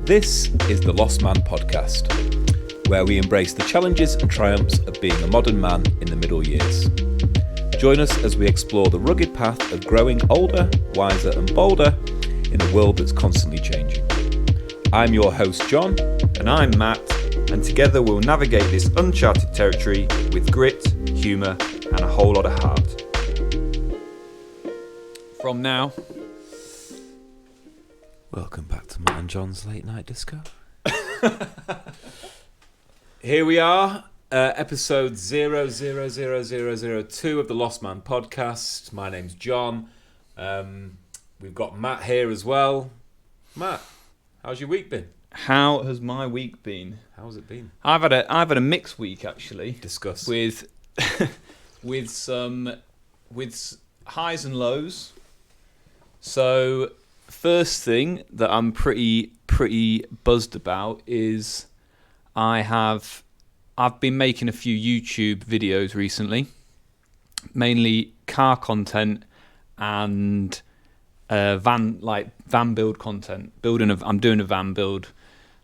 This is the Lost Man podcast, where we embrace the challenges and triumphs of being a modern man in the middle years. Join us as we explore the rugged path of growing older, wiser and bolder in a world that's constantly changing. I'm your host John. And I'm Matt, and together we'll navigate this uncharted territory with grit, humour and a whole lot of heart. From now... Welcome back to Matt and John's Late Night Disco. Here we are, episode 00002 of the Lost Man podcast. My name's John. We've got Matt here as well. Matt, how's your week been? How has my week been? How's it been? I've had a mixed week actually. Discuss. With highs and lows. So first thing that I'm pretty buzzed about is I've been making a few YouTube videos recently, mainly car content and van build content. I'm doing a van build.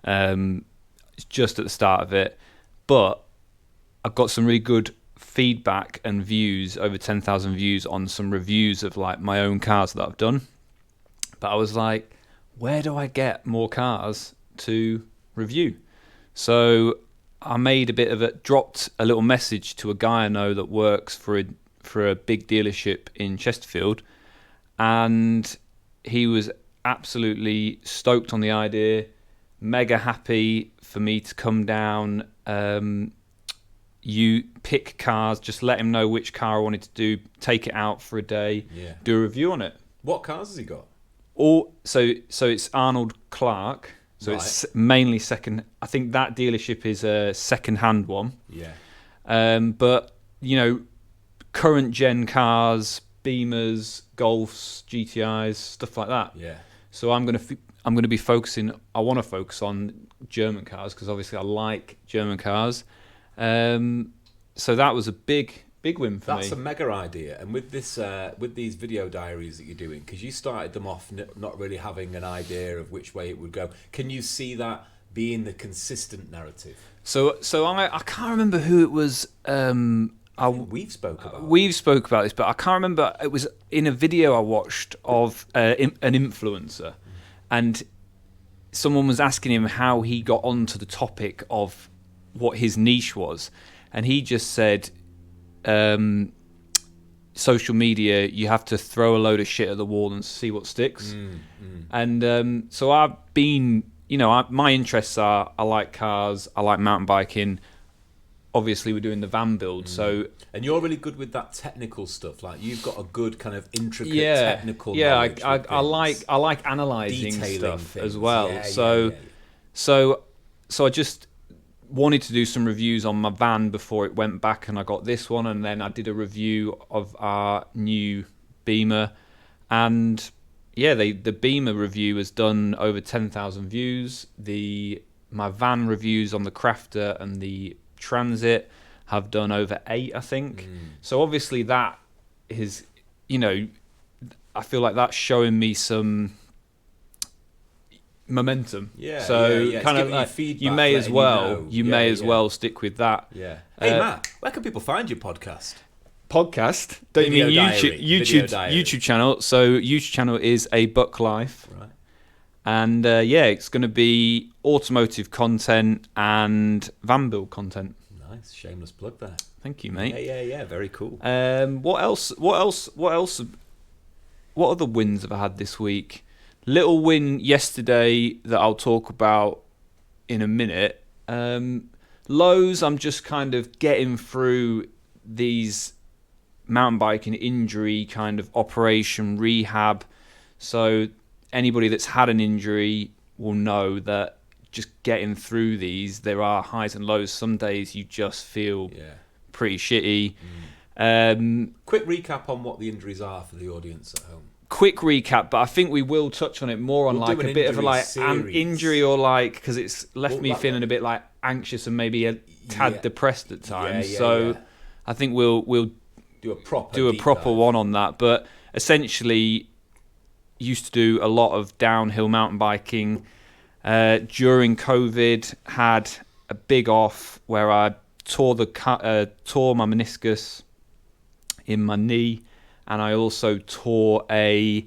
It's just at the start of it, but I've got some really good feedback and views, over 10,000 views on some reviews of like my own cars that I've done. But I was like, where do I get more cars to review? So I dropped a little message to a guy I know that works for a big dealership in Chesterfield, and he was absolutely stoked on the idea, mega happy for me to come down. You pick cars, just let him know which car I wanted to do, take it out for a day, do a review on it. What cars has he got? So it's Arnold Clark. So right. It's mainly second. I think that dealership is a second-hand one. Yeah. But current gen cars, Beamers, Golfs, GTIs, stuff like that. Yeah. So I'm gonna be focusing. I want to focus on German cars because obviously I like German cars. So that was a big win for me. That's a mega idea. And with this, with these video diaries that you're doing, because you started them off not really having an idea of which way it would go. Can you see that being the consistent narrative? So I can't remember who it was. We've spoke about this, but I can't remember. It was in a video I watched of an influencer, and someone was asking him how he got onto the topic of what his niche was, and he just said, social media, you have to throw a load of shit at the wall and see what sticks. And so I've been, my interests are, I like cars, I like mountain biking. Obviously, we're doing the van build, and you're really good with that technical stuff. Like you've got a good kind of intricate technical. Yeah, I like analysing stuff things as well. So I just wanted to do some reviews on my van before it went back, and I got this one, and then I did a review of our new Beamer, and the Beamer review has done over 10,000 views. My van reviews on the Crafter and the Transit have done over 8, I think. So obviously that is, I feel like that's showing me some momentum. Kind of like, you may as well stick with that. Yeah. Hey Matt, where can people find your podcast? Podcast? Don't you mean YouTube channel? So YouTube channel is A Buck Life. Right. And it's going to be automotive content and van build content. Nice, shameless plug there. Thank you, mate. Yeah, very cool. What else? What other wins have I had this week? Little win yesterday that I'll talk about in a minute. Lows, I'm just kind of getting through these mountain biking injury kind of operation rehab. So anybody that's had an injury will know that just getting through these, there are highs and lows. Some days you just feel pretty shitty. Quick recap on what the injuries are for the audience at home. Quick recap, but I think we will touch on it more on like a bit of an injury or like, because it's left me feeling a bit like anxious and maybe a tad depressed at times. I think we'll do a proper one on that. But essentially, used to do a lot of downhill mountain biking. During COVID, had a big off where I tore my meniscus in my knee, and I also tore a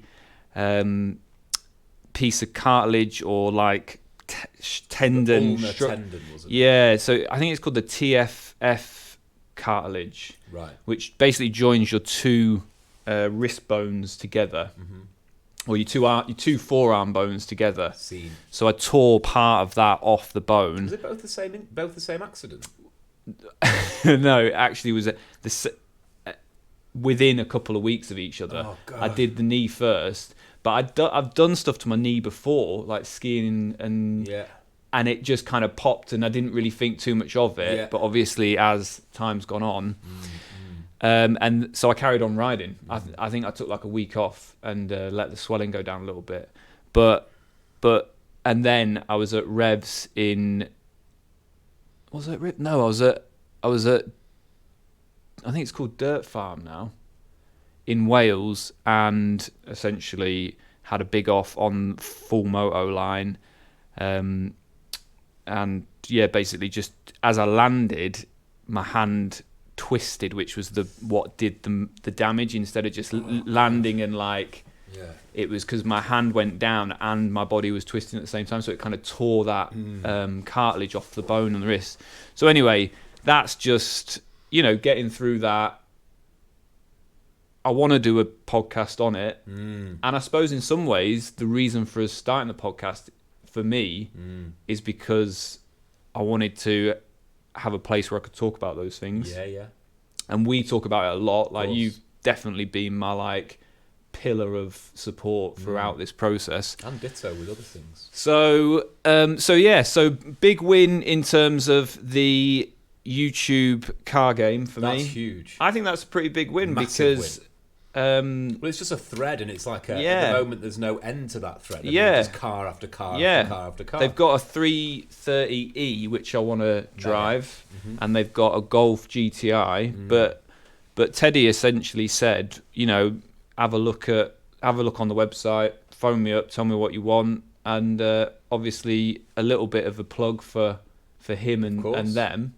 piece of cartilage or like tendon. The ulnar tendon, wasn't it? Yeah, so I think it's called the TFF cartilage, right? Which basically joins your two wrist bones together, or your two forearm bones together. Seen. So I tore part of that off the bone. Was it both the same accident? No, it actually was within a couple of weeks of each other. Oh, God. I did the knee first, but I've done stuff to my knee before, like skiing and it just kind of popped, and I didn't really think too much of it. Yeah. But obviously, as time's gone on, and so I carried on riding. I think I took like a week off and let the swelling go down a little bit. But and then I was at Revs in. Was it Rev? No, I was at. I think it's called Dirt Farm now, in Wales, and essentially had a big off on full moto line. And yeah, basically just as I landed, my hand twisted, which was what did the damage, instead of just landing and like, it was because my hand went down and my body was twisting at the same time, so it kind of tore that cartilage off the bone on the wrist. So anyway, that's just, getting through that. I want to do a podcast on it, and I suppose in some ways the reason for us starting the podcast for me is because I wanted to have a place where I could talk about those things. Yeah. And we talk about it a lot. Like, you've definitely been my like pillar of support throughout this process. And ditto with other things. So big win in terms of the YouTube car game for me. That's huge. I think that's a pretty big win. Massive because win. Well, it's just a thread, and it's like at the moment there's no end to that thread. Just car after car after car after car. They've got a 330e which I want to drive, and they've got a Golf GTI. But Teddy essentially said, have a look on the website, phone me up, tell me what you want, and obviously a little bit of a plug for him and them.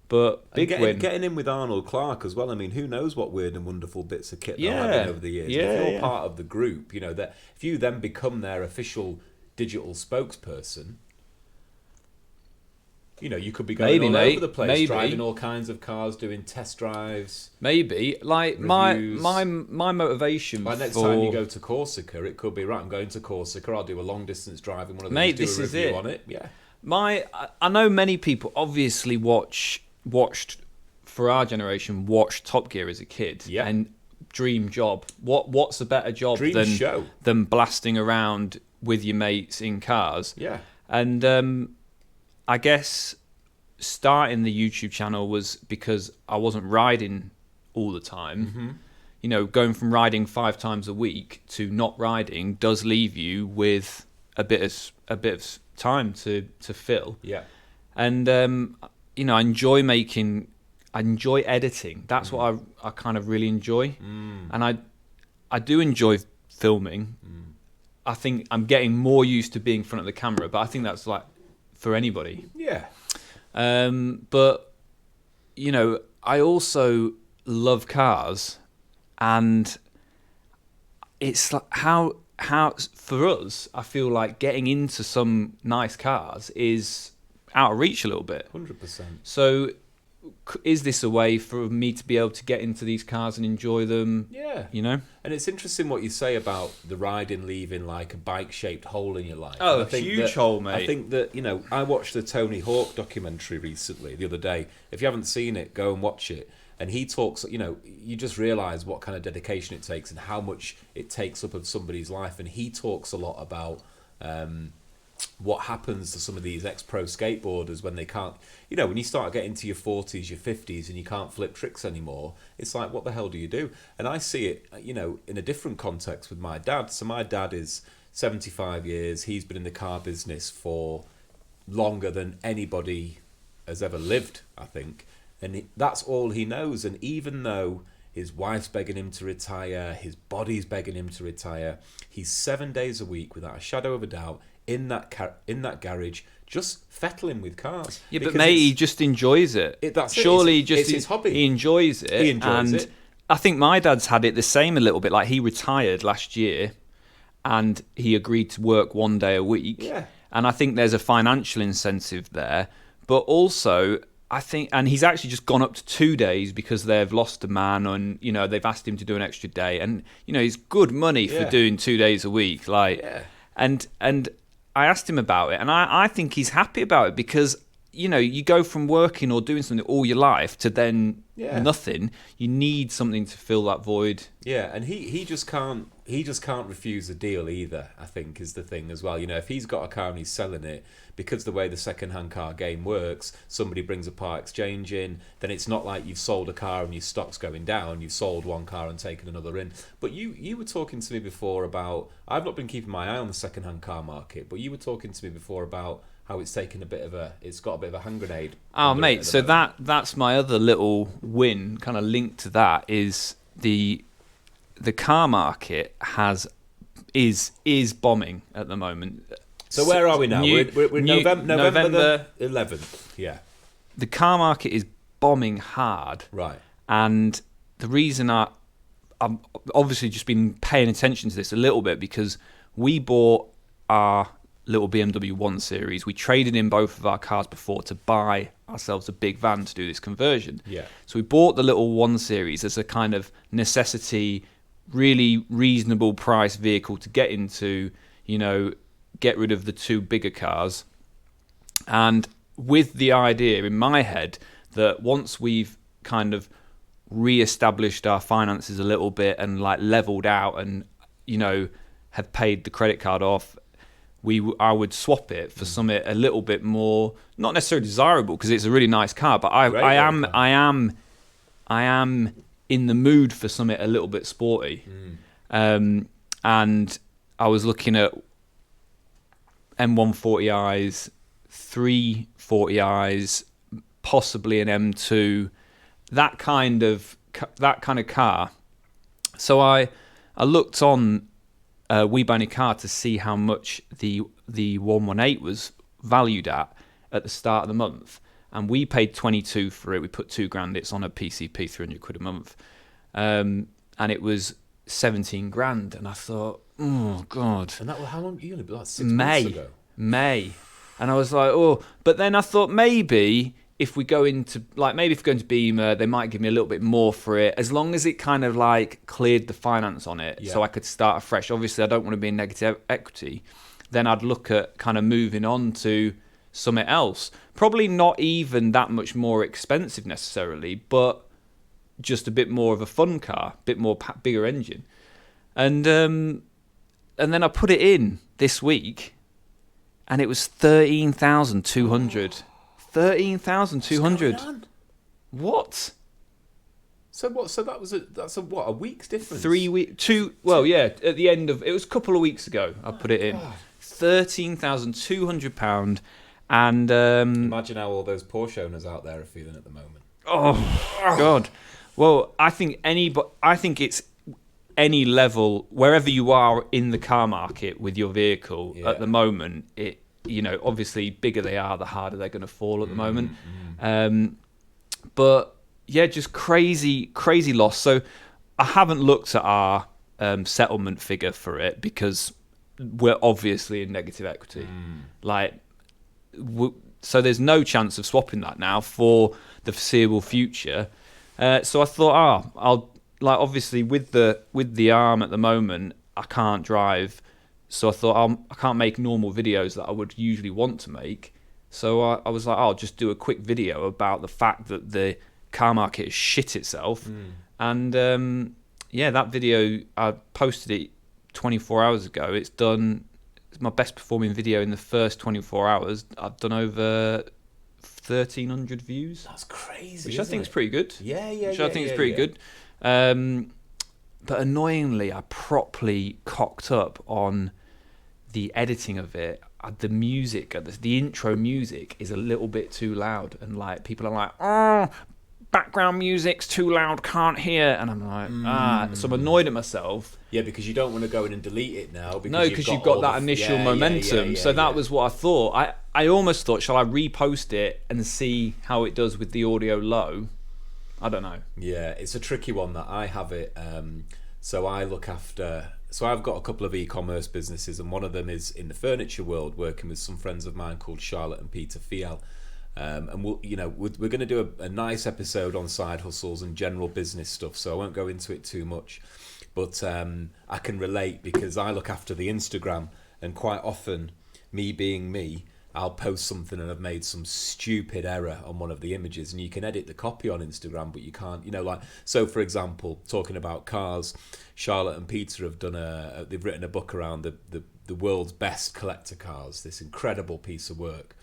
But big win. Getting in with Arnold Clark as well. I mean, who knows what weird and wonderful bits of kit they'll have in over the years. If you're part of the group, that if you then become their official digital spokesperson, you could be going all over the place, driving all kinds of cars, doing test drives. Maybe. Like reviews. my motivation By next time you go to Corsica, it could be, right, I'm going to Corsica, I'll do a long distance drive in one of these, do a review on it. Yeah. I know many people obviously watched for our generation, watched Top Gear as a kid, and dream job. What's a better job than blasting around with your mates in cars? Yeah. And I guess starting the YouTube channel was because I wasn't riding all the time. Going from riding 5 times a week to not riding does leave you with a bit of time to fill. Yeah. And I enjoy editing. That's what I kind of really enjoy. And I do enjoy filming. I think I'm getting more used to being in front of the camera, but I think that's like for anybody. Yeah. But I also love cars, and it's like how for us, I feel like getting into some nice cars is out of reach a little bit. 100%. So is this a way for me to be able to get into these cars and enjoy them? Yeah. And it's interesting what you say about the riding leaving like a bike-shaped hole in your life. Oh, a huge hole, mate. I think that, I watched the Tony Hawk documentary recently, the other day. If you haven't seen it, go and watch it. And he talks, you just realise what kind of dedication it takes and how much it takes up of somebody's life. And he talks a lot about what happens to some of these ex-pro skateboarders when they can't, when you start getting to your 40s, your 50s, and you can't flip tricks anymore. It's like, what the hell do you do? And I see it, in a different context with my dad. So my dad is 75 years. He's been in the car business for longer than anybody has ever lived, I think. And that's all he knows. And even though His wife's begging him to retire. His body's begging him to retire. He's 7 days a week, without a shadow of a doubt, in that garage, just fettling with cars. Yeah, but mate, he just enjoys it. Surely, it's his hobby. He enjoys it. He enjoys it. I think my dad's had it the same a little bit. Like, he retired last year, and he agreed to work 1 day a week. Yeah. And I think there's a financial incentive there, but also I think, and he's actually just gone up to 2 days because they've lost a man, and they've asked him to do an extra day, and it's good money for doing 2 days a week. And I asked him about it, and I think he's happy about it because you go from working or doing something all your life to then nothing. You need something to fill that void. Yeah, and he just can't refuse a deal either, I think, is the thing as well. If he's got a car and he's selling it, because the way the second-hand car game works, somebody brings a part exchange in, then it's not like you've sold a car and your stock's going down. You've sold one car and taken another in. But you were talking to me before about, I've not been keeping my eye on the second-hand car market, but you were talking to me before about how it's taken it's got a bit of a hand grenade. Oh, mate, so that's my other little win, kind of linked to that, is the car market is bombing at the moment. So where are we now? We're November the 11th. Yeah. The car market is bombing hard. Right. And the reason I've obviously just been paying attention to this a little bit because we bought our little BMW 1 Series. We traded in both of our cars before to buy ourselves a big van to do this conversion. Yeah. So we bought the little 1 Series as a kind of necessity, really reasonable price vehicle to get into, get rid of the two bigger cars. And with the idea in my head that once we've kind of re-established our finances a little bit and leveled out and, have paid the credit card off, I would swap it for something a little bit more, not necessarily desirable because it's a really nice car, but I am in the mood for something a little bit sporty. And I was looking at M140i's, 340i's, possibly an M2, that kind of car. So I looked on We Buy Any Car to see how much the 118 was valued at the start of the month, and we paid 22 for it. We put $2,000. It's on a PCP, 300 quid a month, and it was 17 grand. And I thought, oh god! And that was how long? You only like 6 months ago. May, and I was like, oh. But then I thought maybe if we go into Beamer, they might give me a little bit more for it, as long as it kind of cleared the finance on it, so I could start afresh. Obviously, I don't want to be in negative equity. Then I'd look at kind of moving on to something else. Probably not even that much more expensive necessarily, but just a bit more of a fun car, a bit more bigger engine. And then I put it in this week, and it was 13,200. 13,200. What? So what? So that's a week's difference. 3 weeks. 2. Well, yeah. At the end of it was a couple of weeks ago. I put it in. £13,200, and imagine how all those Porsche owners out there are feeling at the moment. Oh God. Well, I think it's any level wherever you are in the car market with your vehicle at the moment. It. Obviously, bigger they are, the harder they're going to fall at the moment. But yeah, just crazy loss. So I haven't looked at our settlement figure for it because we're obviously in negative equity. So there's no chance of swapping that now for the foreseeable future. So I thought, I'll obviously with the arm at the moment, I can't drive. So I thought I can't make normal videos that I would usually want to make. So I was like, I'll just do a quick video about the fact that the car market has shit itself. And that video, I posted it 24 hours ago. It's my best performing video in the first 24 hours. I've done over 1,300 views. That's crazy. Which I think is pretty good. Yeah. Which I think is pretty good. But annoyingly, I properly cocked up on the editing of it. The music, the intro music is a little bit too loud, and people are like, oh. background music's too loud, can't hear. And I'm like, so I'm annoyed at myself. Yeah, because you don't want to go in and delete it now. Because you've got that initial momentum. So that was what I thought. I almost thought, shall I repost it and see how it does with the audio low? I don't know. Yeah, it's a tricky one that I have it. So I look after... So I've got a couple of e-commerce businesses, and one of them is in the furniture world, working with some friends of mine called Charlotte and Peter Fiel. And we're going to do a nice episode on side hustles and general business stuff, so I won't go into it too much. But I can relate because I look after the Instagram, and quite often, me being me, I'll post something and I've made some stupid error on one of the images, and you can edit the copy on Instagram, but you can't, so for example, talking about cars, Charlotte and Peter have they've written a book around the world's best collector cars, this incredible piece of work.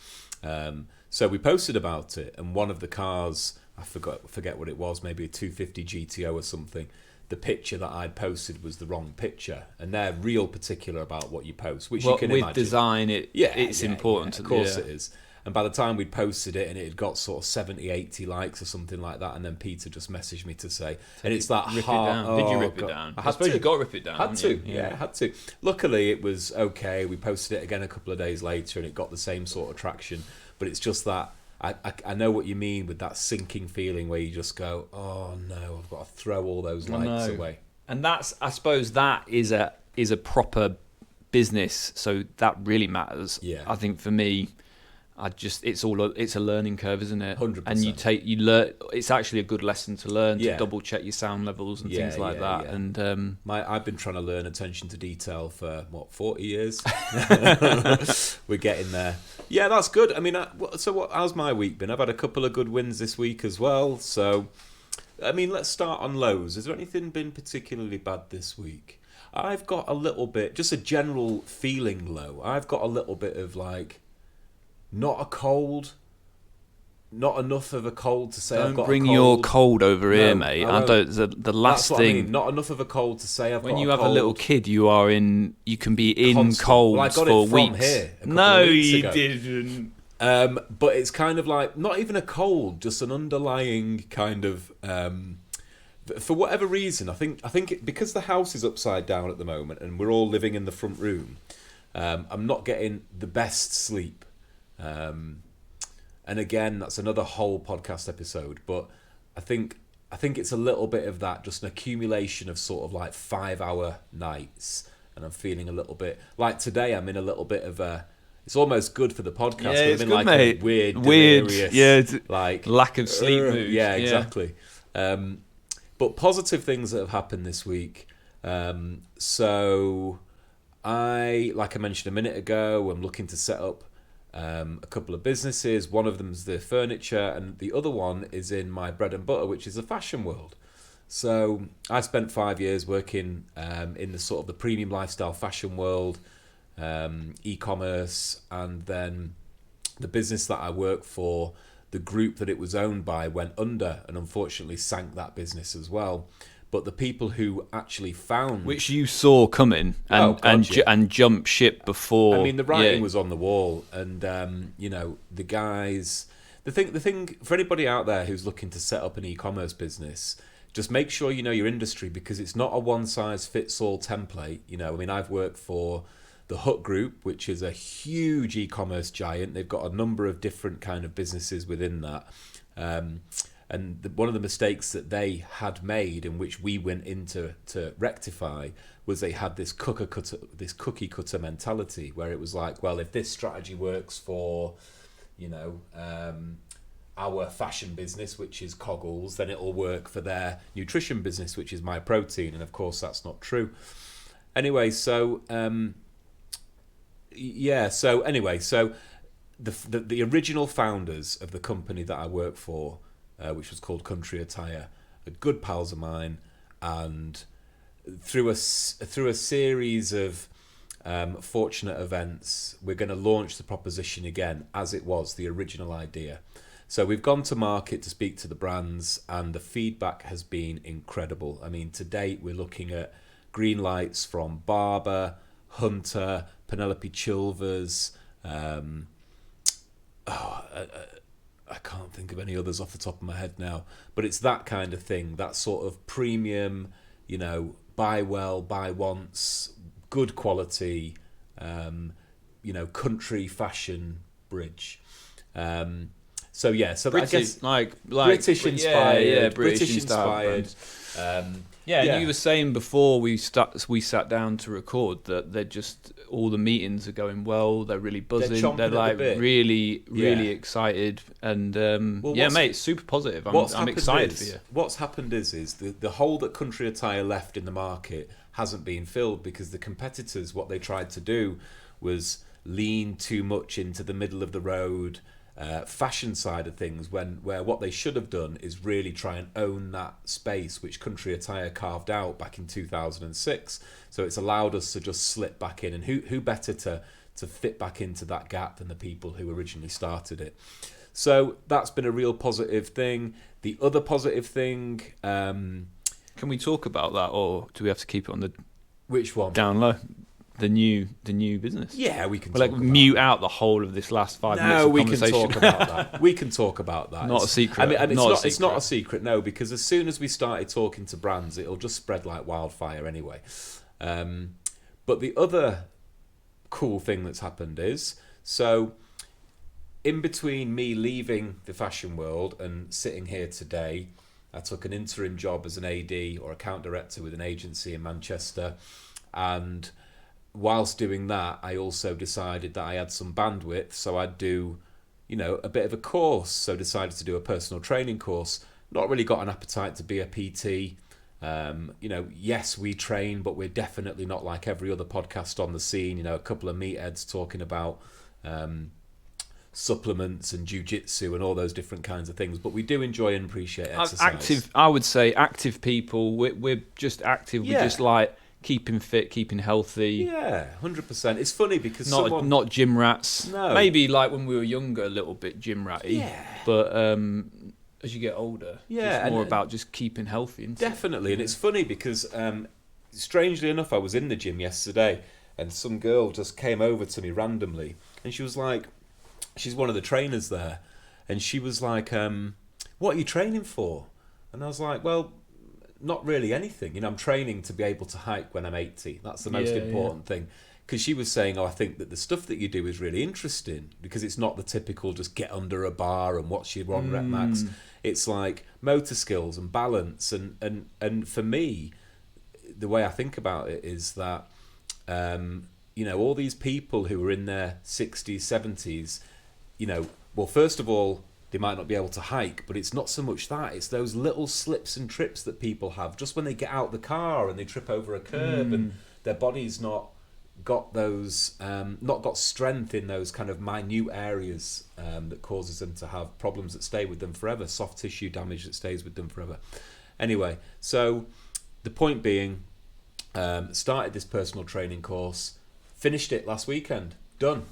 So we posted about it, and one of the cars, I forget what it was, maybe a 250 GTO or something. The picture that I'd posted was the wrong picture, and they're real particular about what you post, which you can imagine. With design, it's important. Yeah, of course it is. And by the time we'd posted it, and it had got sort of 70, 80 likes or something like that, and then Peter just messaged me to say, and it's that rip it down. Did you rip it down? I suppose you got to rip it down. Had to, yeah, had to. Luckily, it was okay. We posted it again a couple of days later, and it got the same sort of traction. But it's just that I know what you mean with that sinking feeling where you just go, oh no, I've got to throw all those likes away. And I suppose that is a proper business, so that really matters. Yeah. I think for me, it's a learning curve, isn't it? 100%. And you learn. It's actually a good lesson to learn to double check your sound levels and things like that. Yeah. And I've been trying to learn attention to detail for 40 years. We're getting there. Yeah, that's good. I mean, how's my week been? I've had a couple of good wins this week as well. So, I mean, let's start on lows. Has there anything been particularly bad this week? I've got a little bit, just a general feeling low. I've got a little bit of not a cold, not enough of a cold to say I've got a cold. Don't bring your cold over here, mate. I don't. The last thing. I mean. Not enough of a cold to say I've got a cold. When you have a little kid, you can be in constant. colds well, I got for it from weeks. Here No, you didn't. But it's kind of like not even a cold, just an underlying kind of. For whatever reason, I think because the house is upside down at the moment and we're all living in the front room, I'm not getting the best sleep. And again, that's another whole podcast episode. But I think it's a little bit of that, just an accumulation of sort of 5-hour nights, and I'm feeling a little bit like today. I'm in a little bit of a. It's almost good for the podcast. Yeah, but it's I'm in good, mate. A weird, delirious, lack of sleep mood. Yeah, exactly. But positive things that have happened this week. So like I mentioned a minute ago, I'm looking to set up a couple of businesses. One of them is the furniture, and the other one is in my bread and butter, which is the fashion world. So I spent 5 years working in the sort of the premium lifestyle fashion world, e-commerce, and then the business that I work for, the group that it was owned by, went under and unfortunately sank that business as well. But the people who actually found... Which you saw coming and jump ship before... I mean, the writing was on the wall. And, the guys... The thing for anybody out there who's looking to set up an e-commerce business, just make sure you know your industry, because it's not a one-size-fits-all template. I've worked for the Hut Group, which is a huge e-commerce giant. They've got a number of different kind of businesses within that. And one of the mistakes that they had made, and which we went in to rectify, was they had this cookie cutter mentality, where it was like, well, if this strategy works for, our fashion business, which is Coggles, then it'll work for their nutrition business, which is My Protein. And of course, that's not true. Anyway, so the original founders of the company that I work for, which was called Country Attire, are good pals of mine, and through a series of fortunate events, we're going to launch the proposition again as it was, the original idea. So we've gone to market to speak to the brands, and the feedback has been incredible. I mean, to date, we're looking at green lights from Barber, Hunter, Penelope Chilvers, I can't think of any others off the top of my head now, but it's that kind of thing, that sort of premium, buy well, buy once, good quality, country fashion bridge. So I guess like British inspired, British inspired. And you were saying before we sat down to record that they're just all the meetings are going well. They're really buzzing. They're like really excited, and mate, it's super positive. I'm excited for you. What's happened is the hole that Country Attire left in the market hasn't been filled because the competitors, what they tried to do was lean too much into the middle of the road fashion side of things, where what they should have done is really try and own that space which Country Attire carved out back in 2006. So it's allowed us to just slip back in, and who better to fit back into that gap than the people who originally started it. So that's been a real positive thing. The other positive thing, can we talk about that, or do we have to keep it on the which one down low? The new business. Yeah, we can. We'll mute out the whole of this last 5 minutes of conversation. No, we can talk about that. We can talk about that. Not a secret. It's not a secret, no, because as soon as we started talking to brands, it'll just spread like wildfire anyway. But the other cool thing that's happened is, so in between me leaving the fashion world and sitting here today, I took an interim job as an AD or account director with an agency in Manchester, and whilst doing that, I also decided that I had some bandwidth, so I'd do, a bit of a course. So decided to do a personal training course. Not really got an appetite to be a PT. Yes, we train, but we're definitely not like every other podcast on the scene. A couple of meatheads talking about supplements and jiu-jitsu and all those different kinds of things. But we do enjoy and appreciate exercise. I would say active people. We're just active. Yeah. We just like keeping fit, keeping healthy. Yeah, 100%. It's funny because not gym rats. No. Maybe like when we were younger, a little bit gym ratty. Yeah. But as you get older, it's more about just keeping healthy. Definitely, and it's funny because strangely enough, I was in the gym yesterday, and some girl just came over to me randomly, and she was like, she's one of the trainers there, and she was like, "What are you training for?" And I was like, "Well, not really anything. I'm training to be able to hike when I'm 80. That's the most important thing." Because she was saying, I think that the stuff that you do is really interesting because it's not the typical just get under a bar and watch your one rep max. It's like motor skills and balance. And for me, the way I think about it is that, all these people who are in their 60s, 70s, well, first of all, they might not be able to hike, but it's not so much that. It's those little slips and trips that people have just when they get out the car and they trip over a curb and their body's not got those, not got strength in those kind of minute areas that causes them to have problems that stay with them forever, soft tissue damage that stays with them forever. Anyway, so the point being, started this personal training course, finished it last weekend, done.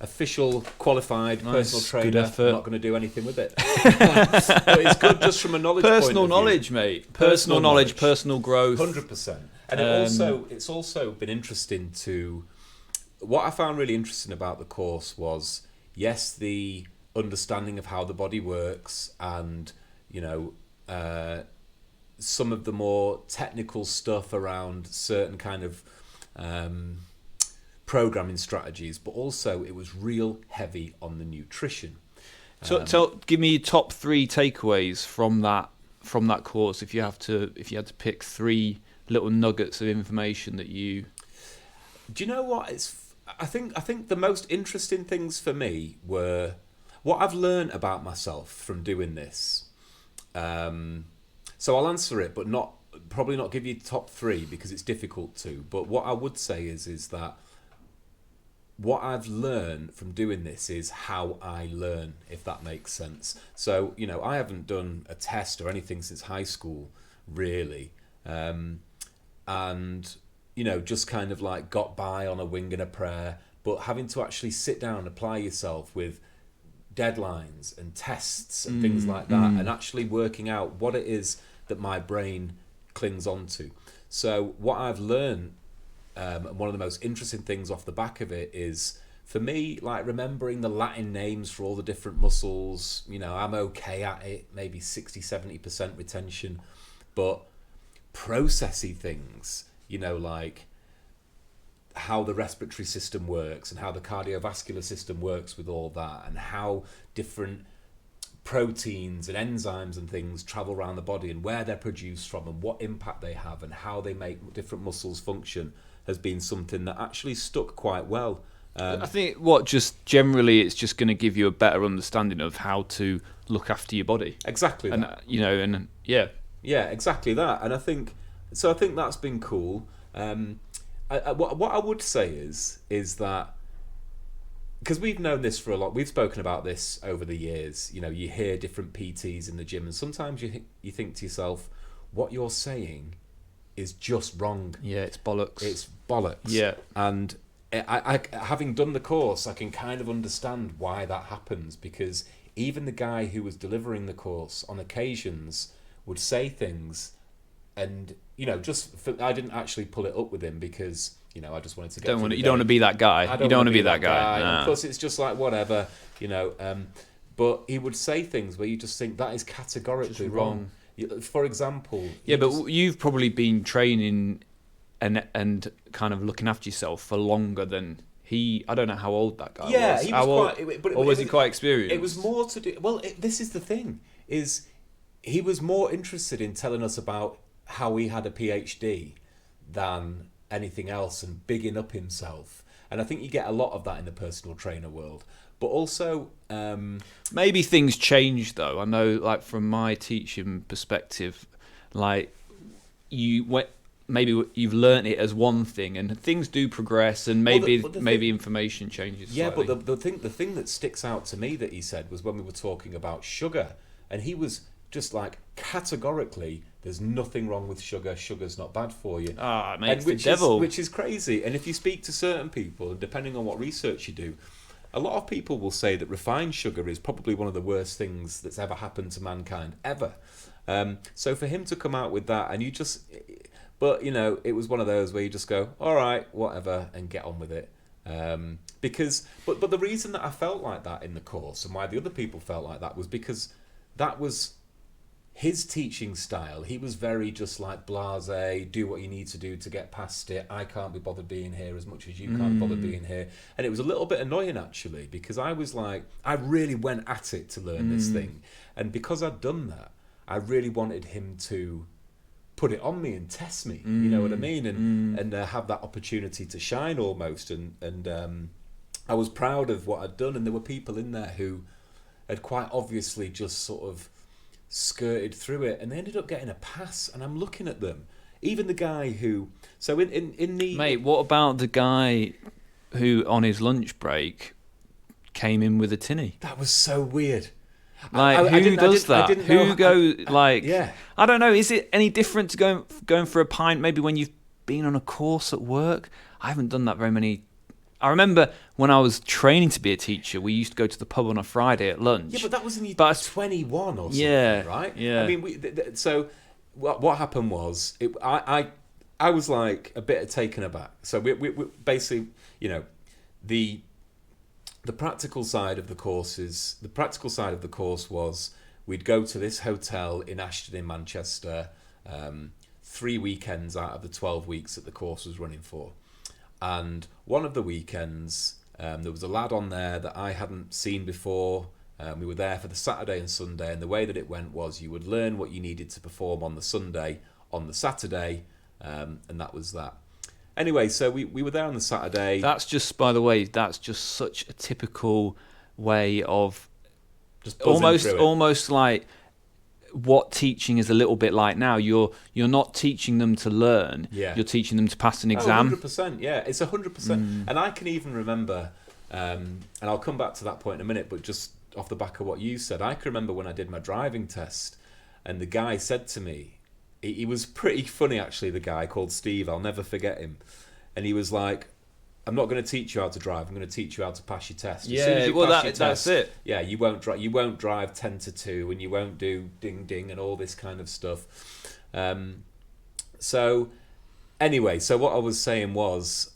Official qualified personal trainer. I'm not going to do anything with it. But it's good just from a knowledge point of view. Personal knowledge, mate. Personal knowledge, personal growth. 100%. And it's also been interesting to... What I found really interesting about the course was, yes, the understanding of how the body works and, some of the more technical stuff around certain kind of... programming strategies, but also it was real heavy on the nutrition. So give me your top 3 takeaways from that course. If you had to pick 3 little nuggets of information that you... Do you know what? I think the most interesting things for me were what I've learned about myself from doing this. So I'll answer it, but probably not give you top 3 because it's difficult to. But what I would say is that what I've learned from doing this is how I learn, if that makes sense. So, I haven't done a test or anything since high school, really. And, just kind of like got by on a wing and a prayer, but having to actually sit down and apply yourself with deadlines and tests and things like that, and actually working out what it is that my brain clings onto. So what I've learned, and one of the most interesting things off the back of it is for me, like remembering the Latin names for all the different muscles, I'm okay at it, maybe 60-70% retention, but processy things, like how the respiratory system works and how the cardiovascular system works with all that, and how different proteins and enzymes and things travel around the body and where they're produced from and what impact they have and how they make different muscles function, has been something that actually stuck quite well. I think just generally it's just going to give you a better understanding of how to look after your body. Exactly and that. Yeah, exactly that. And I think that's been cool. What I would say is that, because we've known this for a lot, we've spoken about this over the years. You hear different PTs in the gym, and sometimes you think to yourself, what you're saying is just wrong. Yeah, it's bollocks. It's bollocks. Yeah. And I having done the course, I can kind of understand why that happens, because even the guy who was delivering the course on occasions would say things, and I didn't actually pull it up with him because I just wanted to get. You don't want to be that guy. You don't want to be that guy. Nah. Plus, it's just like whatever, But he would say things where you just think that is categorically wrong. For example. Yeah, but you've probably been training and kind of looking after yourself for longer than he. I don't know how old that guy was. Yeah, he was was he quite experienced? It was more to do. Well, this is the thing: is he was more interested in telling us about how he had a PhD than anything else, and bigging up himself. And I think you get a lot of that in the personal trainer world. But also, maybe things change though. I know, like from my teaching perspective, like maybe you've learnt it as one thing, and things do progress, and maybe information changes. Yeah, slightly. but the thing that sticks out to me that he said was when we were talking about sugar, and he was just like categorically, there's nothing wrong with sugar. Sugar's not bad for you. Mate, it's the devil. Which is crazy. And if you speak to certain people, depending on what research you do, a lot of people will say that refined sugar is probably one of the worst things that's ever happened to mankind, ever. So for him to come out with that, and but it was one of those where you just go, all right, whatever, and get on with it. But the reason that I felt like that in the course, and why the other people felt like that, was because that was his teaching style. He was very just like blasé, do what you need to do to get past it. I can't be bothered being here as much as you can't bother being here. And it was a little bit annoying actually, because I was like, I really went at it to learn this thing. And because I'd done that, I really wanted him to put it on me and test me, you know what I mean? And have that opportunity to shine almost. And I was proud of what I'd done. And there were people in there who had quite obviously just sort of skirted through it, and they ended up getting a pass. And I'm looking at them, even the guy who, so in the mate, what about the guy who on his lunch break came in with a tinny? That was so weird. Like, who does that? Who goes like? Yeah, I don't know. Is it any different to going for a pint? Maybe when you've been on a course at work. I haven't done that very many. I remember when I was training to be a teacher, we used to go to the pub on a Friday at lunch. Yeah, but that was in 21 or something, right? Yeah. I mean, so what happened was, I was like a bit taken aback. So we basically, the practical side of the course was we'd go to this hotel in Ashton in Manchester, 3 weekends out of the 12 weeks that the course was running for. And one of the weekends, there was a lad on there that I hadn't seen before. We were there for the Saturday and Sunday, and the way that it went was you would learn what you needed to perform on the Sunday, on the Saturday, and that was that. Anyway, so we were there on the Saturday. That's just, by the way, such a typical way of just almost like what teaching is a little bit like now. You're not teaching them to learn. Yeah. You're teaching them to pass an exam. 100%. Yeah, it's 100%. And I can even remember, and I'll come back to that point in a minute, but just off the back of what you said, I can remember when I did my driving test, and the guy said to me, he was pretty funny actually, the guy called Steve, I'll never forget him, and he was like, I'm not going to teach you how to drive. I'm going to teach you how to pass your test. As soon as you pass your test, that's it. Yeah, you won't drive 10 to 2, and you won't do ding ding and all this kind of stuff. So anyway, so what I was saying was,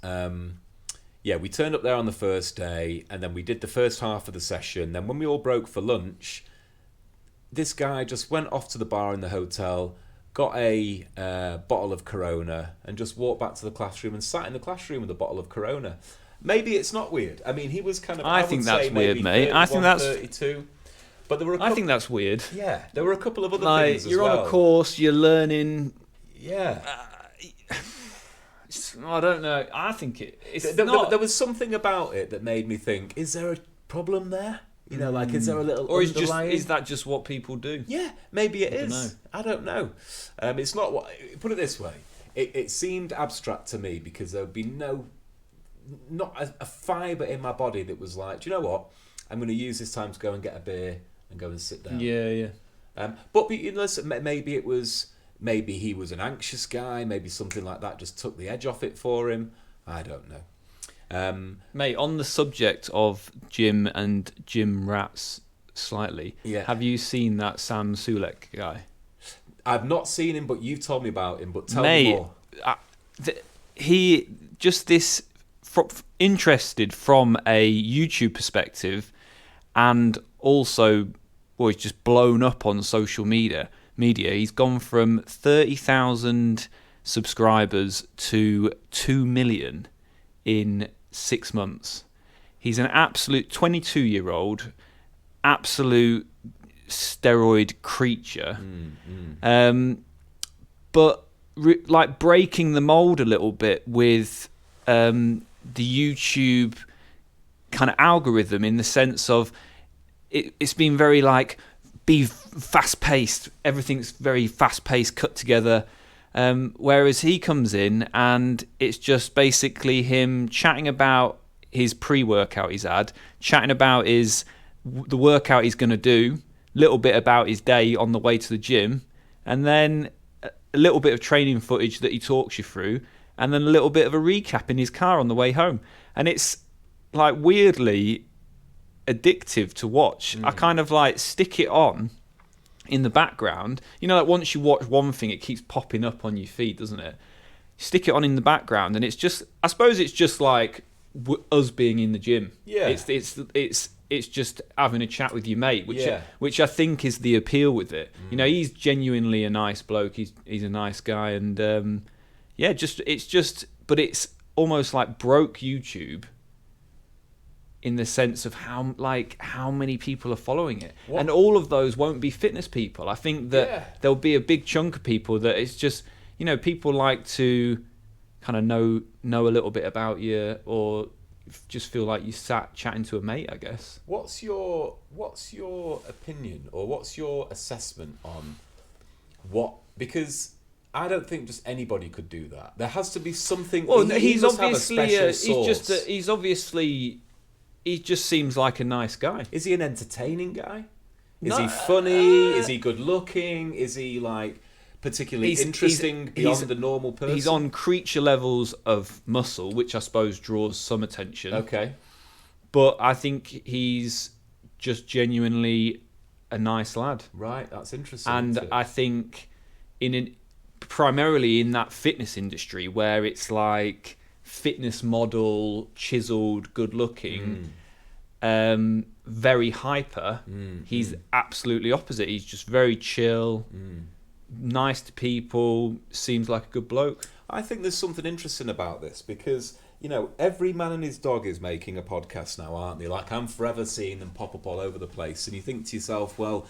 yeah, we turned up there on the first day, and then we did the first half of the session. Then when we all broke for lunch, this guy just went off to the bar in the hotel, got a bottle of Corona, and just walked back to the classroom and sat in the classroom with a bottle of Corona. Maybe it's not weird. I mean, he was kind of... I think that's weird, mate. 31, I think that's 32. But there were I think that's weird. Yeah, there were a couple of other Like, things as you're well. on a course, you're learning. Yeah. I don't know. I think it's There was something about it that made me think, is there a problem there? You know, like, is there a little Or underlying... is that just what people do? Yeah, maybe it I is. dunno. I don't know. It's not what... Put it this way. It seemed abstract to me because there would be not a fibre in my body that was like, do you know what? I'm going to use this time to go and get a beer and go and sit down. Yeah. But listen, maybe it was... Maybe he was an anxious guy. Maybe something like that just took the edge off it for him. I don't know. Mate, on the subject of gym and gym rats slightly, have you seen that Sam Sulek guy? I've not seen him, but you've told me about him. But tell Mate, me more. He just this interested from a YouTube perspective, and also, well, he's just blown up on social media. He's gone from 30,000 subscribers to 2 million in 6 months. He's an absolute 22-year-old, absolute steroid creature. But like breaking the mold a little bit with the YouTube kind of algorithm, in the sense of it's been very like, be fast-paced, everything's very fast-paced, cut together, whereas he comes in and it's just basically him chatting about his pre-workout he's had, chatting about the workout he's going to do, little bit about his day on the way to the gym, and then a little bit of training footage that he talks you through, and then a little bit of a recap in his car on the way home. And it's like weirdly addictive to watch. I kind of like stick it on in the background. You know, like once you watch one thing, it keeps popping up on your feed, doesn't it? Stick it on in the background, and it's just, I suppose it's just like us being in the gym. Yeah. It's just having a chat with your mate, which I think is the appeal with it. You know, he's genuinely a nice bloke. He's a nice guy, and but it's almost like broke YouTube in the sense of how many people are following it. What? And all of those won't be fitness people. I think that there'll be a big chunk of people that it's just, you know, people like to kind of know a little bit about you, or just feel like you sat chatting to a mate, I guess. What's your opinion, or what's your assessment on what? Because I don't think just anybody could do that. There has to be something. Well, he must have a special source. He just seems like a nice guy. Is he an entertaining guy? Is he funny? Is he good looking? Is he like particularly interesting beyond the normal person? He's on creature levels of muscle, which I suppose draws some attention. Okay. But I think he's just genuinely a nice lad. Right, that's interesting. And I think primarily in that fitness industry, where it's like fitness model, chiseled, good looking, very hyper, he's absolutely opposite. He's just very chill, nice to people, seems like a good bloke. I think there's something interesting about this, because, you know, every man and his dog is making a podcast now, aren't they? Like, I'm forever seeing them pop up all over the place, and you think to yourself, well,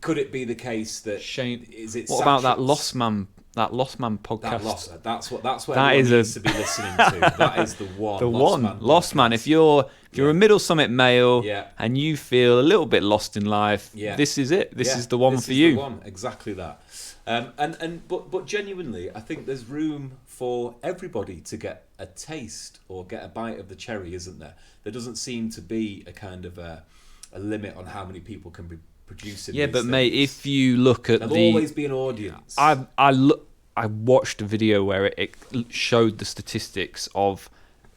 could it be the case that Shane? Is it? What about that Lost Man? That Lost Man podcast. That's what everyone needs to be listening to. That is the one. The Lost Man. If you're a Middle Summit male and you feel a little bit lost in life, this is it. This is the one for you. The one. Exactly that. But genuinely, I think there's room for everybody to get a taste or get a bite of the cherry, isn't there? There doesn't seem to be a kind of a limit on how many people can be producing. Yeah, but things. Mate, if you look at there'll always be an audience. I watched a video where it showed the statistics of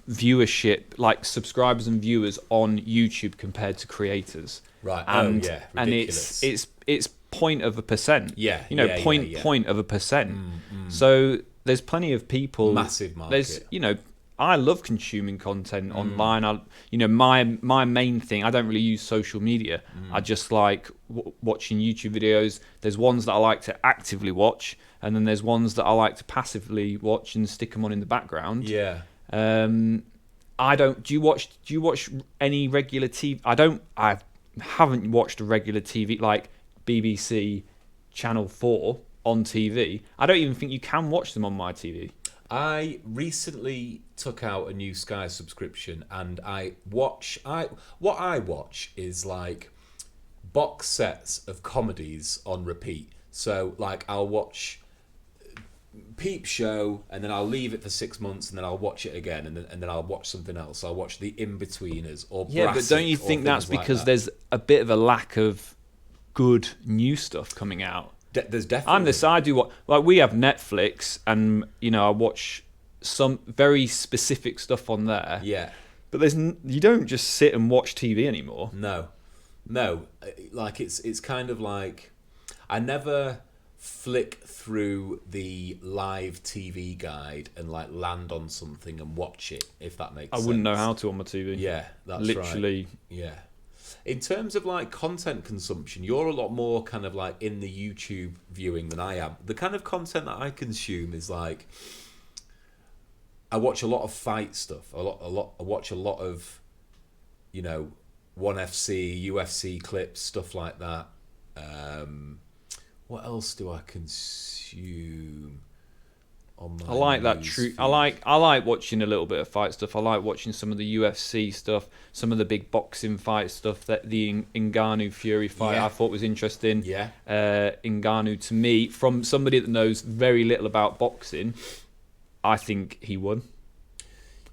viewership, like subscribers and viewers on YouTube compared to creators. Right. And, ridiculous. And it's 0.1%. Yeah. You know, point of a percent. So there's plenty of people. Massive market. There's, you know, I love consuming content online. My main thing, I don't really use social media. I just like watching YouTube videos. There's ones that I like to actively watch, and then there's ones that I like to passively watch and stick them on in the background. Yeah. I don't. Do you watch any regular TV? I haven't watched a regular TV like BBC Channel 4 on TV. I don't even think you can watch them on my TV. I recently took out a new Sky subscription, and what I watch is like box sets of comedies on repeat. So like I'll watch Peep Show, and then I'll leave it for 6 months, and then I'll watch it again, and then I'll watch something else. I'll watch The In-Betweeners or Yeah, but don't you think that's because like that. there's a bit of a lack of good new stuff coming out? There's definitely. I do what, like, we have Netflix, and I watch some very specific stuff on there. Yeah. But you don't just sit and watch TV anymore. No. Like it's kind of like I never flick through the live TV guide and like land on something and watch it, if that makes sense. I wouldn't know how to on my TV. Yeah, that's literally. Right. Yeah. In terms of like content consumption, you're a lot more kind of like in the YouTube viewing than I am. The kind of content that I consume is like I watch a lot of fight stuff. I watch a lot of 1FC, UFC clips, stuff like that. What else do I consume on my I like that news true. feed? I like watching a little bit of fight stuff. I like watching some of the UFC stuff, some of the big boxing fight stuff. That the Ngannou Fury fight I thought was interesting. Yeah. Ngannou, to me, from somebody that knows very little about boxing, I think he won.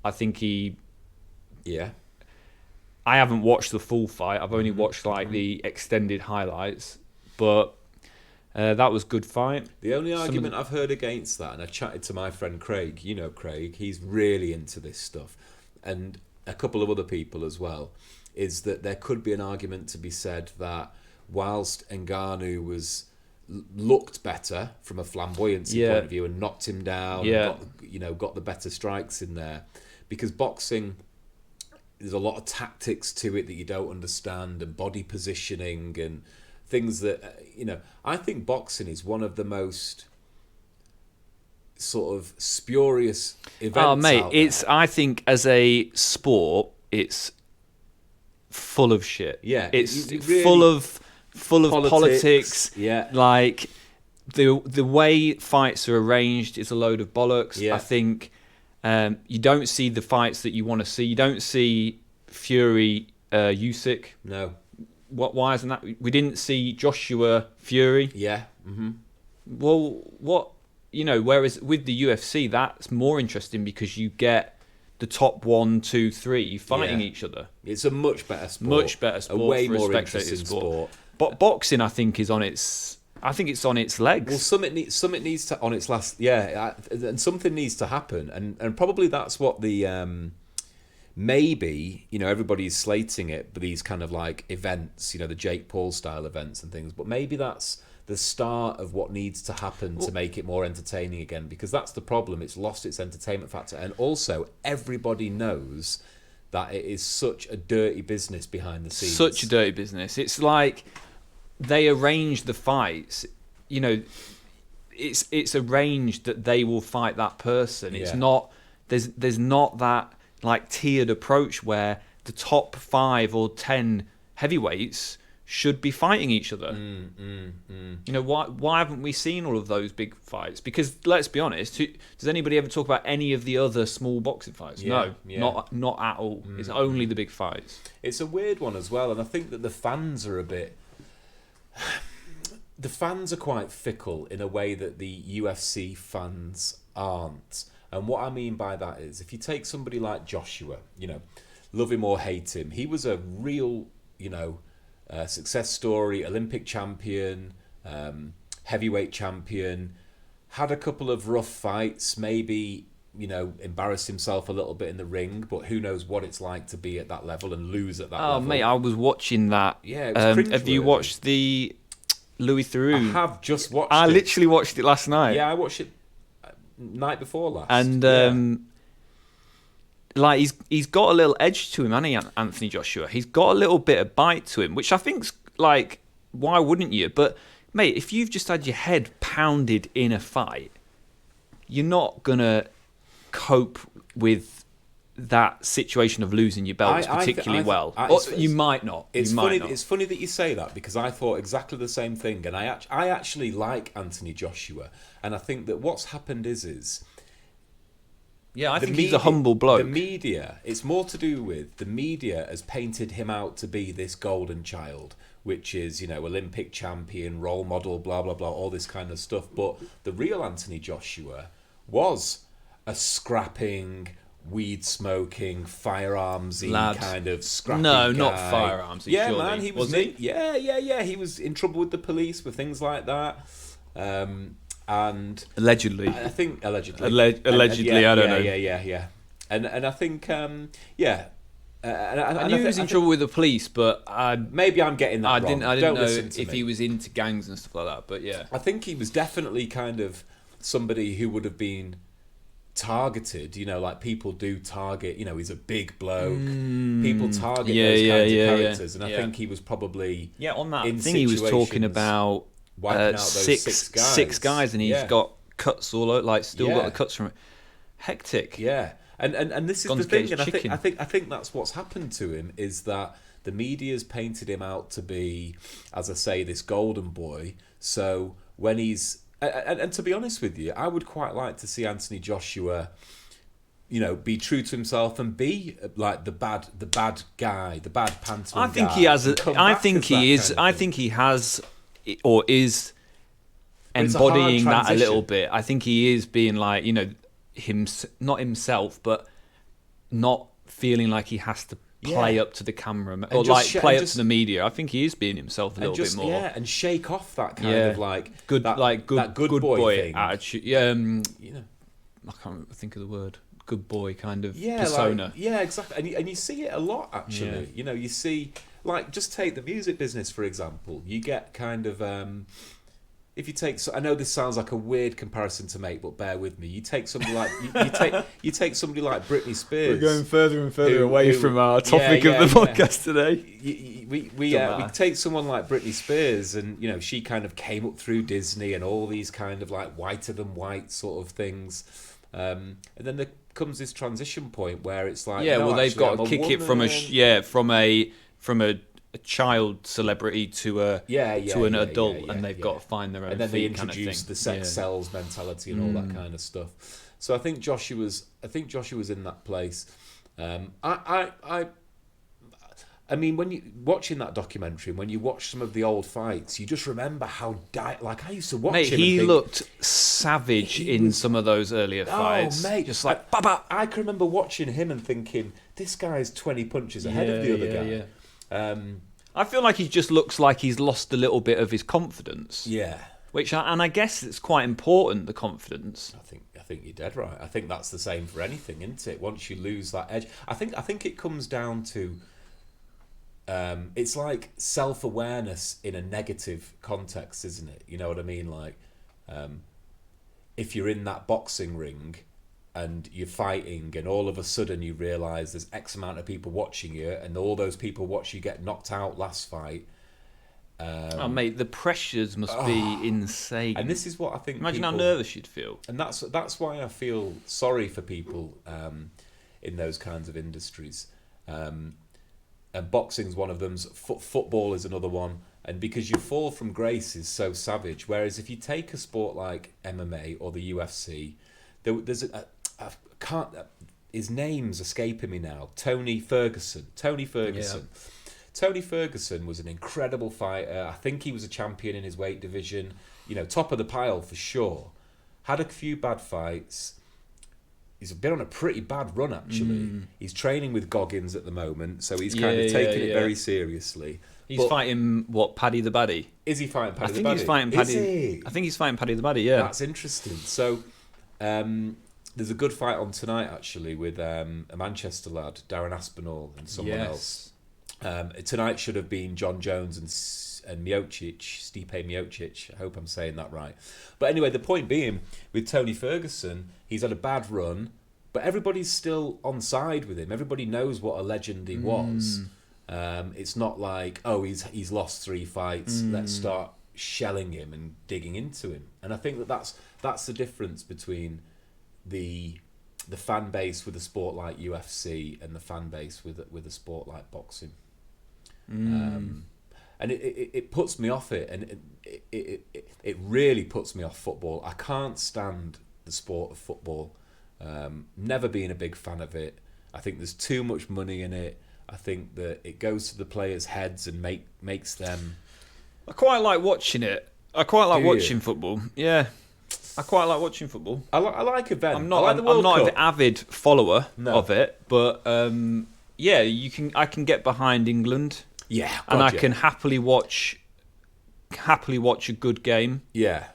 I think he. Yeah. I haven't watched the full fight. I've only watched like the extended highlights, but that was good fight. The only argument I've heard against that, and I chatted to my friend Craig, Craig, he's really into this stuff, and a couple of other people as well, is that there could be an argument to be said that whilst Ngannou looked better from a flamboyancy point of view and knocked him down, and got the better strikes in there, because boxing, there's a lot of tactics to it that you don't understand, and body positioning and things that I think boxing is one of the most sort of spurious events. Oh mate, out there. I think as a sport, it's full of shit. Yeah, it's it really, full of politics. Yeah, like the way fights are arranged is a load of bollocks. Yeah. I think you don't see the fights that you want to see. You don't see Fury Usyk. No. Why isn't that? We didn't see Joshua Fury. Yeah. Mm-hmm. Well, whereas with the UFC, that's more interesting because you get the top 1, 2, 3 fighting each other. It's a much better sport. Much better sport. A way for more a interesting sport. But boxing, I think, is on its. I think it's on its legs. Well, something needs to on its last. Yeah, and something needs to happen, and probably that's what the. Maybe, everybody's slating it, but these kind of like events, the Jake Paul style events and things, but maybe that's the start of what needs to happen to make it more entertaining again, because that's the problem. It's lost its entertainment factor. And also, everybody knows that it is such a dirty business behind the scenes. Such a dirty business. It's like they arrange the fights, it's arranged that they will fight that person. It's not, there's not that like tiered approach where the top 5 or 10 heavyweights should be fighting each other. Why haven't we seen all of those big fights? Because let's be honest, does anybody ever talk about any of the other small boxing fights? No, not at all. It's only the big fights. It's a weird one as well, and I think that the fans are quite fickle in a way that the UFC fans aren't. And what I mean by that is, if you take somebody like Joshua, love him or hate him, he was a real, success story, Olympic champion, heavyweight champion, had a couple of rough fights, maybe, embarrassed himself a little bit in the ring, but who knows what it's like to be at that level and lose at that level. Oh, mate, I was watching that. Yeah, it was cringeworthy. Have you watched the Louis Theroux? I have just watched it. I literally watched it last night. Yeah, I watched it night before last. And like he's got a little edge to him, hasn't he, Anthony Joshua? He's got a little bit of bite to him, which I think's like, why wouldn't you? But mate, if you've just had your head pounded in a fight, you're not gonna cope with that situation of losing your belts particularly well. You might not. It's funny. It's funny that you say that, because I thought exactly the same thing, and I actually like Anthony Joshua, and I think that what's happened is yeah, I think he's a humble bloke. The media, it's more to do with the media has painted him out to be this golden child, which is, Olympic champion, role model, blah blah blah, all this kind of stuff. But the real Anthony Joshua was a scrapping, weed smoking, firearmsy kind of scrappy No, guy. not firearmsy. Yeah, surely. man, he was. Yeah. He was in trouble with the police with things like that. And allegedly, I think allegedly, allegedly, I don't know. Yeah. And I think I knew he was in trouble with the police, but maybe I'm getting that wrong. I didn't know if he was into gangs and stuff like that. But yeah, I think he was definitely kind of somebody who would have been targeted, like people do target, he's a big bloke. People target those kinds of characters, and I think he was probably on that thing he was talking about wiping out those six guys, and he's got cuts all over, like still got the cuts from it. Hectic. Yeah, and this is the thing, and I think that's what's happened to him, is that the media's painted him out to be, as I say, this golden boy. So when he's and to be honest with you, I would quite like to see Anthony Joshua, be true to himself and be like the bad guy, the bad pantomime. I think he has. I think he is. I think he has, or is embodying that a little bit. I think he is being like, not himself, but not feeling like he has to play up to the camera or play up to the media. I think he is being himself a little bit more. Yeah, and shake off that kind of like good, that good boy thing. Attitude. Yeah, I can't think of the word. Good boy kind of persona. Exactly. And you see it a lot actually. Yeah. You see, like, just take the music business for example. You get kind of if you take, I know this sounds like a weird comparison to make, but bear with me. You take somebody like you take somebody like Britney Spears. We're going further and further away from our topic of the podcast today. We take someone like Britney Spears, and she kind of came up through Disney and all these kind of like whiter than white sort of things, and then there comes this transition point where it's like they've got to kick it from a child celebrity to an adult, and they've got to find their own. And then they introduce kind of the sex sells mentality and all that kind of stuff. So I think Joshua's in that place. I mean, when you watching that documentary, when you watch some of the old fights, you just remember how like I used to watch him. He looked savage in some of those earlier fights. Oh, mate, just like I can remember watching him and thinking, this guy's 20 punches ahead of the other guy. Yeah. I feel like he just looks like he's lost a little bit of his confidence. Yeah. I guess it's quite important, the confidence. I think you're dead right. I think that's the same for anything, isn't it? Once you lose that edge, I think it comes down to it's like self-awareness in a negative context, isn't it? You know what I mean? Like if you're in that boxing ring and you're fighting, and all of a sudden you realise there's X amount of people watching you, and all those people watch you get knocked out last fight. Mate, the pressures must be insane. And this is what I think. Imagine how nervous you'd feel. And that's why I feel sorry for people in those kinds of industries. And boxing's one of them. Football is another one. And because you fall from grace is so savage. Whereas if you take a sport like MMA or the UFC, there's his name's escaping me now. Tony Ferguson. Yeah. Tony Ferguson was an incredible fighter. I think he was a champion in his weight division. Top of the pile for sure. Had a few bad fights. He's been on a pretty bad run, actually. He's training with Goggins at the moment, so he's kind of taking it very seriously. He's fighting, Paddy the Baddy? Is he fighting Paddy the Baddy? I think he's fighting Paddy. Is he? I think he's fighting Paddy the Baddy, yeah. That's interesting. So, there's a good fight on tonight, actually, with a Manchester lad, Darren Aspinall, and someone else. Tonight should have been John Jones and Miocic, Stipe Miocic. I hope I'm saying that right. But anyway, the point being, with Tony Ferguson, he's had a bad run, but everybody's still on side with him. Everybody knows what a legend he was. It's not like, oh, he's lost 3 fights. Let's start shelling him and digging into him. And I think that's the difference between the fan base with a sport like UFC and the fan base with a sport like boxing. And it puts me off it, and it really puts me off football. I can't stand the sport of football. Never been a big fan of it. I think there's too much money in it. I think that it goes to the players' heads and makes them... I quite like watching it. I quite like Do you? watching football. Yeah, I quite like watching football. I like events. I'm not. I like the I'm World not Cup. an avid follower No. of it, but yeah, I can get behind England, Yeah, and God, I can happily watch a good game. Yeah,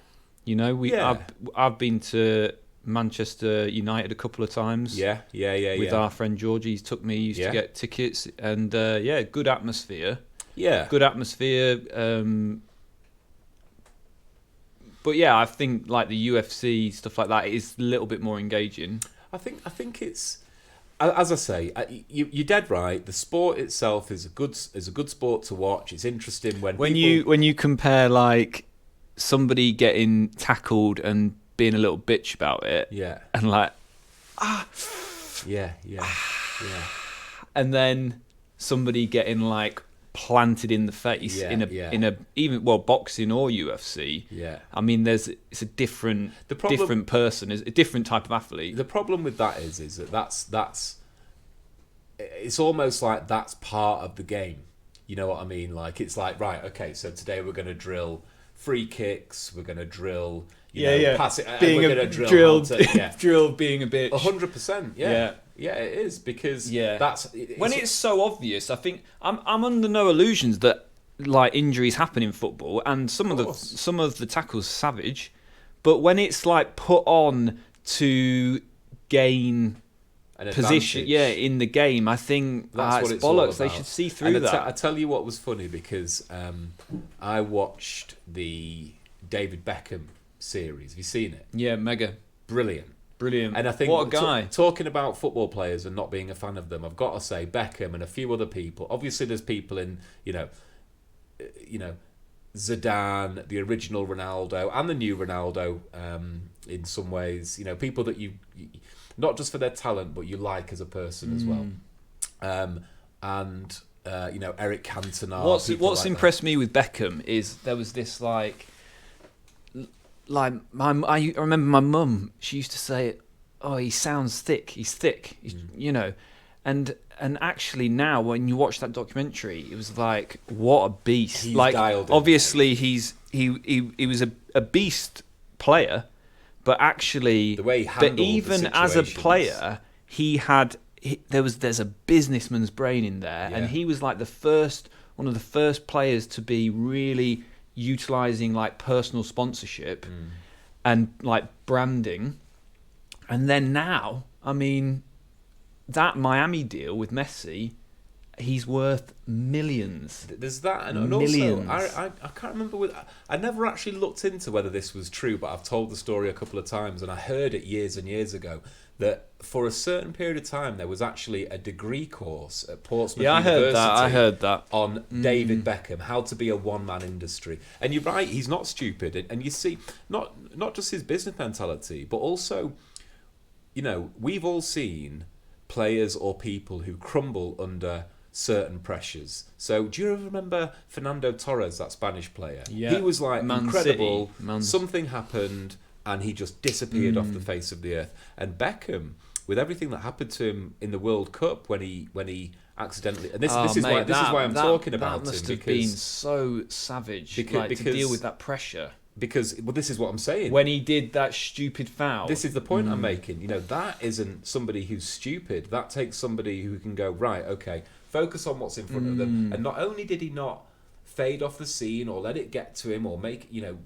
You know, Yeah. I've been to Manchester United a couple of times. yeah. With our friend George, he took me. He used Yeah. to get tickets, and yeah, good atmosphere. Yeah. Good atmosphere. But yeah, I think like the UFC stuff like that is a little bit more engaging. I think it's, as I say, you're dead right. The sport itself is a good sport to watch. It's interesting when you compare like somebody getting tackled and being a little bitch about it, yeah and like yeah and then somebody getting like planted in the face Yeah, in yeah. a even boxing or UFC. yeah. I mean, it's a different The problem- different person, is a different type of athlete. The problem with that is that that's it's almost like that's part of the game. You know what I mean? Like it's like, right, okay, so today we're going to drill free kicks. We're going to drill, pass it. Being we're a going to drill drilled, how to- yeah. drilled being a bitch. 100%. Yeah. Yeah, it is because Yeah. that's When it's so obvious, I think I'm under no illusions that like injuries happen in football, and some of the tackles savage, but when it's like put on to gain an position, advantage. in the game, I think That's what it's it's all bollocks. They about. should see through And that. I tell you what was funny because I watched the David Beckham series. Have you seen it? Yeah, mega Brilliant. brilliant. And I think what a guy. Talking about football players and not being a fan of them, I've got to say Beckham and a few other people. Obviously, there's people in Zidane, the original Ronaldo, and the new Ronaldo. In some ways, people that you not just for their talent, but you like as a person as well. And Eric Cantona. What's like impressed me with Beckham is there was this I remember my mum. She used to say, "Oh, he sounds thick. He's thick." And actually now when you watch that documentary, it was like, what a beast! He's like dialed in. obviously he was a beast player, but actually The way he handled the even as a situations. player, there's a businessman's brain in there, Yeah. and he was like one of the first players to be really utilizing like personal sponsorship and like branding. And then now, I mean, that Miami deal with Messi, he's worth millions. There's that, and Millions. also I can't remember. I never actually looked into whether this was true, but I've told the story a couple of times, and I heard it years and years ago that for a certain period of time there was actually a degree course at Portsmouth Yeah, University. I heard that. On David Beckham, how to be a one-man industry. And you're right, he's not stupid, and you see not just his business mentality, but also, we've all seen players or people who crumble under certain pressures. So do you remember Fernando Torres, that Spanish player? Yeah. He was like Man incredible. City. Something happened and he just disappeared off the face of the earth. And Beckham, with everything that happened to him in the World Cup when he accidentally, and this is why I'm talking about that must him, have been so savage because to deal with that pressure because this is what I'm saying. when he did that stupid foul. This is the point I'm making. That isn't somebody who's stupid. That takes somebody who can go, right, okay, focus on what's in front of them. And not only did he not fade off the scene or let it get to him or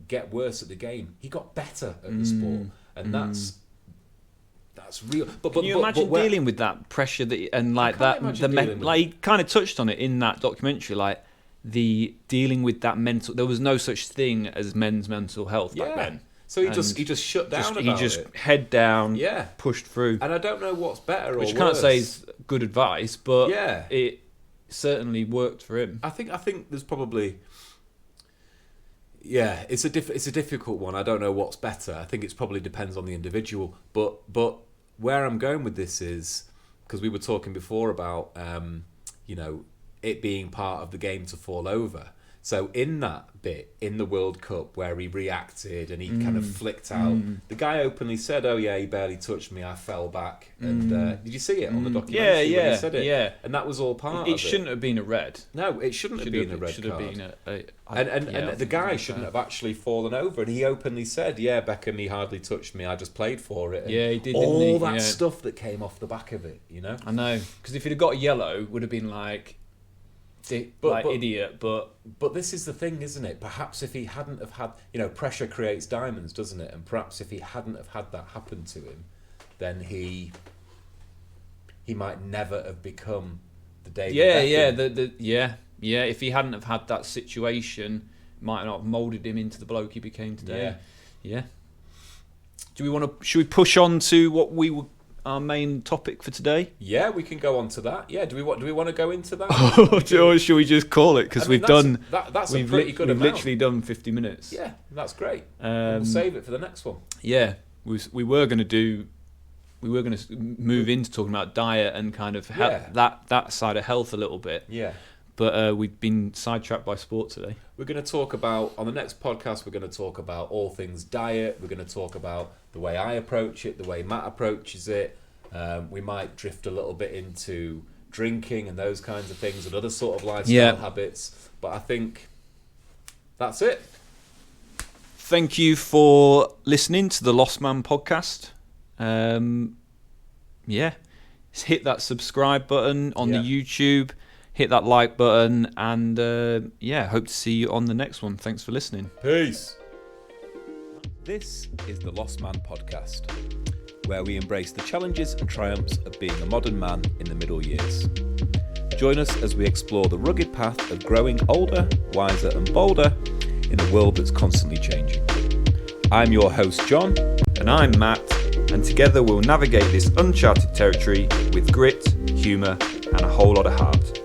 get worse at the game, he got better at the sport. And that's real. But Can you imagine dealing with that pressure and like can't that? imagine dealing with He kind of touched on it in that documentary, like the dealing with that mental. There was no such thing as men's mental health back then. So he just shut down He about just it. head down, Yeah. pushed through. And I don't know what's better or Which worse. I can't say is good advice, but Yeah. it certainly worked for him. I think there's probably... Yeah, it's a difficult one. I don't know what's better. I think it probably depends on the individual. But where I'm going with this is, because we were talking before about, it being part of the game to fall over. So in that bit, in the World Cup, where he reacted and he kind of flicked out, the guy openly said, "Oh yeah, he barely touched me. I fell back." And did you see it on the documentary when he said it? Yeah. And that was all part of it. It shouldn't have been a red. No, it shouldn't have been a red should card. have been And the guy shouldn't have actually fallen over, and he openly said, "Yeah, Beckham, he hardly touched me. I just played for it." And yeah, he did. all didn't he? that stuff that came off the back of it, you know. I know, because if he'd have got a yellow, it would have been like, idiot. But this is the thing, isn't it? Perhaps if he hadn't have had, pressure creates diamonds, doesn't it? And perhaps if he hadn't have had that happen to him, then he might never have become the David Beckham. If he hadn't have had that situation, might not have moulded him into the bloke he became today. Yeah. Should we push on to our main topic for today? Yeah, we can go on to that. Yeah, do we want to go into that? Or should we just call it? Because we've pretty good amount. We've literally done 50 minutes. Yeah, that's great. We'll save it for the next one. Yeah, we were going to move into talking about diet and kind of that side of health a little bit. Yeah. But we've been sidetracked by sport today. We're going to talk about, on the next podcast, we're going to talk about all things diet. We're going to talk about the way I approach it, the way Matt approaches it. We might drift a little bit into drinking and those kinds of things and other sort of lifestyle habits. But I think that's it. Thank you for listening to the Lost Man podcast. Hit that subscribe button on the YouTube. Hit that like button, and hope to see you on the next one. Thanks for listening. Peace. This is the Lost Man podcast, where we embrace the challenges and triumphs of being a modern man in the middle years. Join us as we explore the rugged path of growing older, wiser and bolder in a world that's constantly changing. I'm your host, John. And I'm Matt, and together we'll navigate this uncharted territory with grit, humour and a whole lot of heart.